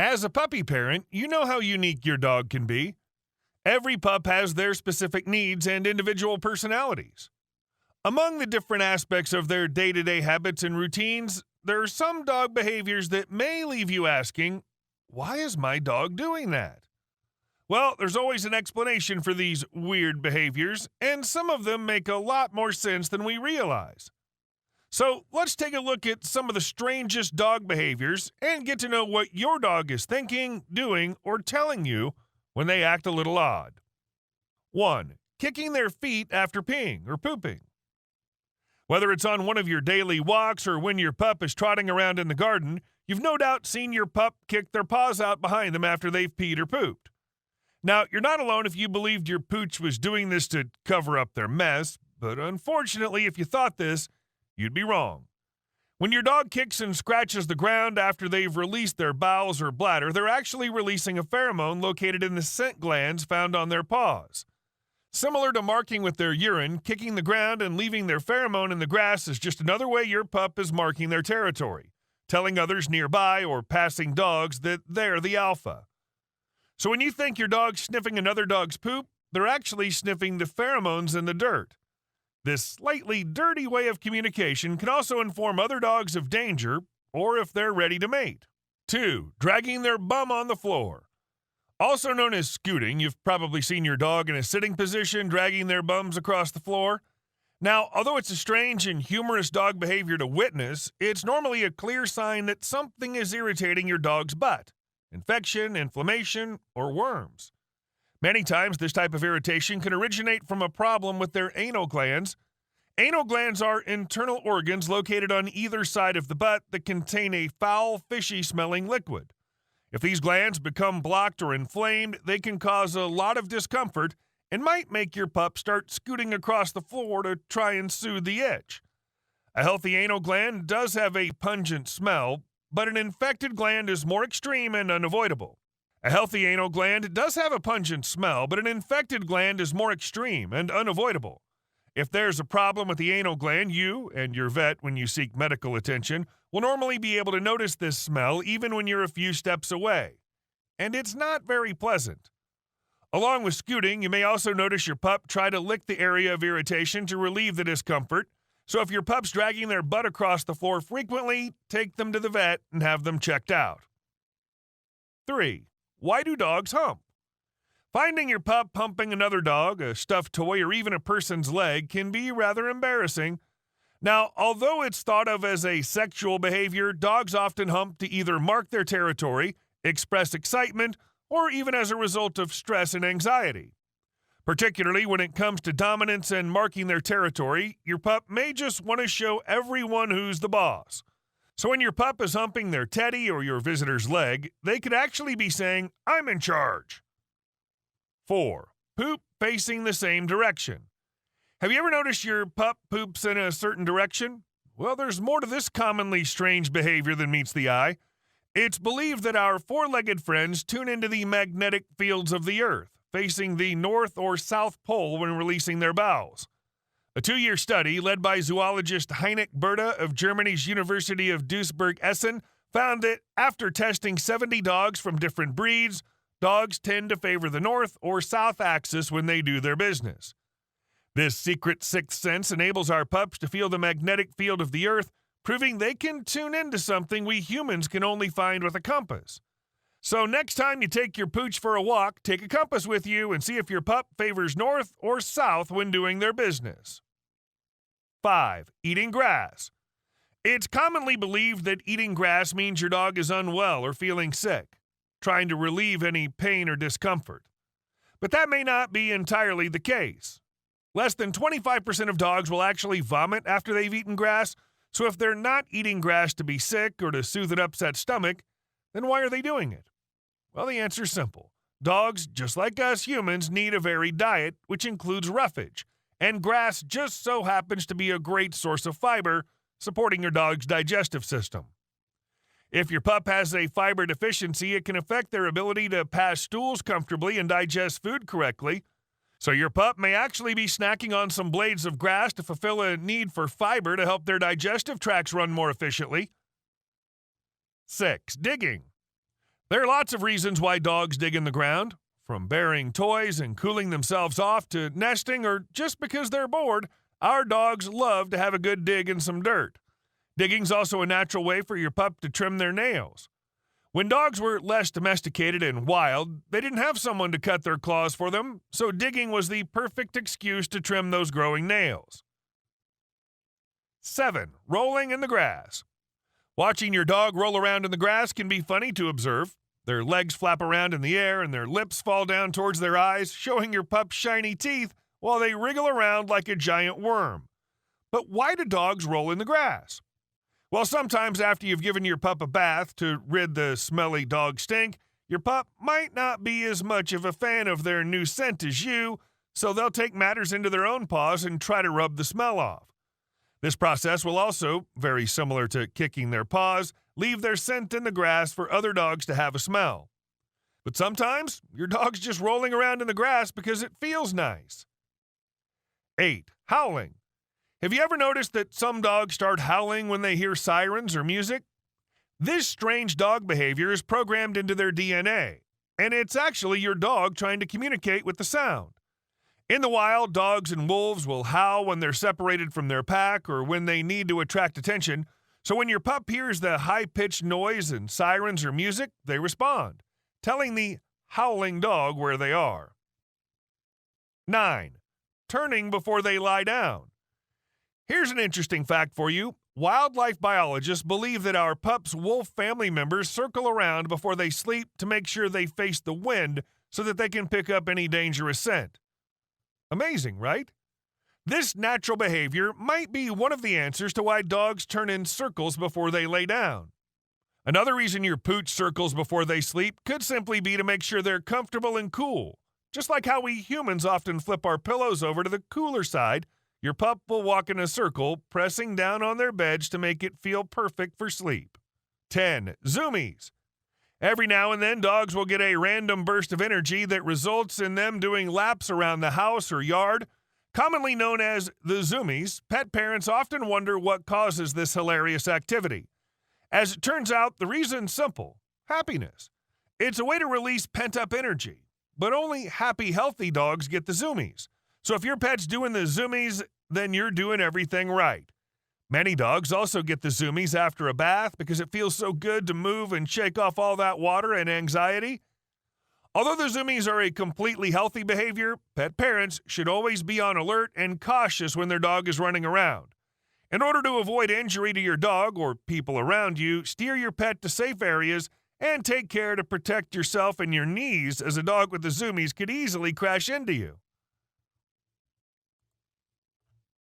As a puppy parent, you know how unique your dog can be. Every pup has their specific needs and individual personalities. Among the different aspects of their day-to-day habits and routines, there are some dog behaviors that may leave you asking, why is my dog doing that? Well, there's always an explanation for these weird behaviors, and some of them make a lot more sense than we realize. So let's take a look at some of the strangest dog behaviors and get to know what your dog is thinking, doing, or telling you when they act a little odd. 1. Kicking their feet after peeing or pooping. Whether it's on one of your daily walks or when your pup is trotting around in the garden, you've no doubt seen your pup kick their paws out behind them after they've peed or pooped. Now, you're not alone if you believed your pooch was doing this to cover up their mess, but unfortunately, if you thought this, you'd be wrong. When your dog kicks and scratches the ground after they've released their bowels or bladder, they're actually releasing a pheromone located in the scent glands found on their paws. Similar to marking with their urine, kicking the ground and leaving their pheromone in the grass is just another way your pup is marking their territory, telling others nearby or passing dogs that they're the alpha. So when you think your dog's sniffing another dog's poop, they're actually sniffing the pheromones in the dirt. This slightly dirty way of communication can also inform other dogs of danger or if they're ready to mate. 2. Dragging their bum on the floor. Also known as scooting, you've probably seen your dog in a sitting position dragging their bums across the floor. Now, although it's a strange and humorous dog behavior to witness, it's normally a clear sign that something is irritating your dog's butt. Infection, inflammation, or worms. Many times, this type of irritation can originate from a problem with their anal glands. Anal glands are internal organs located on either side of the butt that contain a foul, fishy-smelling liquid. If these glands become blocked or inflamed, they can cause a lot of discomfort and might make your pup start scooting across the floor to try and soothe the itch. A healthy anal gland does have a pungent smell, but an infected gland is more extreme and unavoidable. A healthy anal gland does have a pungent smell, but an infected gland is more extreme and unavoidable. If there's a problem with the anal gland, you and your vet, when you seek medical attention, will normally be able to notice this smell even when you're a few steps away. And it's not very pleasant. Along with scooting, you may also notice your pup try to lick the area of irritation to relieve the discomfort. So if your pup's dragging their butt across the floor frequently, take them to the vet and have them checked out. 3. Why do dogs hump? Finding your pup humping another dog, a stuffed toy, or even a person's leg can be rather embarrassing. Now, although it's thought of as a sexual behavior, dogs often hump to either mark their territory, express excitement, or even as a result of stress and anxiety. Particularly when it comes to dominance and marking their territory, your pup may just want to show everyone who's the boss. So when your pup is humping their teddy or your visitor's leg, they could actually be saying, "I'm in charge." 4. Poop facing the same direction. Have you ever noticed your pup poops in a certain direction? Well, there's more to this commonly strange behavior than meets the eye. It's believed that our four-legged friends tune into the magnetic fields of the Earth, facing the North or South Pole when releasing their bowels. A 2-year study led by zoologist Heinrich Berta of Germany's University of Duisburg-Essen found that after testing 70 dogs from different breeds, dogs tend to favor the north or south axis when they do their business. This secret sixth sense enables our pups to feel the magnetic field of the Earth, proving they can tune into something we humans can only find with a compass. So next time you take your pooch for a walk, take a compass with you and see if your pup favors north or south when doing their business. 5. Eating grass. It's commonly believed that eating grass means your dog is unwell or feeling sick, trying to relieve any pain or discomfort. But that may not be entirely the case. Less than 25% of dogs will actually vomit after they've eaten grass, so if they're not eating grass to be sick or to soothe an upset stomach, then why are they doing it? Well, the answer's simple. Dogs, just like us humans, need a varied diet, which includes roughage, and grass just so happens to be a great source of fiber, supporting your dog's digestive system. If your pup has a fiber deficiency, it can affect their ability to pass stools comfortably and digest food correctly. So your pup may actually be snacking on some blades of grass to fulfill a need for fiber to help their digestive tracts run more efficiently. 6. Digging. There are lots of reasons why dogs dig in the ground, from burying toys and cooling themselves off to nesting or just because they're bored. Our dogs love to have a good dig in some dirt. Digging's also a natural way for your pup to trim their nails. When dogs were less domesticated and wild, they didn't have someone to cut their claws for them, so digging was the perfect excuse to trim those growing nails. 7. Rolling in the grass. Watching your dog roll around in the grass can be funny to observe. Their legs flap around in the air and their lips fall down towards their eyes, showing your pup's shiny teeth while they wriggle around like a giant worm. But why do dogs roll in the grass? Well, sometimes after you've given your pup a bath to rid the smelly dog stink, your pup might not be as much of a fan of their new scent as you, so they'll take matters into their own paws and try to rub the smell off. This process will also, very similar to kicking their paws, leave their scent in the grass for other dogs to have a smell. But sometimes, your dog's just rolling around in the grass because it feels nice. 8. Howling. Have you ever noticed that some dogs start howling when they hear sirens or music? This strange dog behavior is programmed into their DNA, and it's actually your dog trying to communicate with the sound. In the wild, dogs and wolves will howl when they're separated from their pack or when they need to attract attention, so when your pup hears the high-pitched noise and sirens or music, they respond, telling the howling dog where they are. 9. Turning before they lie down. Here's an interesting fact for you. Wildlife biologists believe that our pup's wolf family members circle around before they sleep to make sure they face the wind so that they can pick up any dangerous scent. Amazing, right? This natural behavior might be one of the answers to why dogs turn in circles before they lay down. Another reason your pooch circles before they sleep could simply be to make sure they're comfortable and cool. Just like how we humans often flip our pillows over to the cooler side, your pup will walk in a circle, pressing down on their beds to make it feel perfect for sleep. 10. Zoomies. Every now and then, dogs will get a random burst of energy that results in them doing laps around the house or yard. Commonly known as the Zoomies, pet parents often wonder what causes this hilarious activity. As it turns out, the reason's simple: happiness. It's a way to release pent-up energy, but only happy, healthy dogs get the Zoomies. So if your pet's doing the Zoomies, then you're doing everything right. Many dogs also get the Zoomies after a bath because it feels so good to move and shake off all that water and anxiety. Although the Zoomies are a completely healthy behavior, pet parents should always be on alert and cautious when their dog is running around. In order to avoid injury to your dog or people around you, steer your pet to safe areas and take care to protect yourself and your knees, as a dog with the Zoomies could easily crash into you.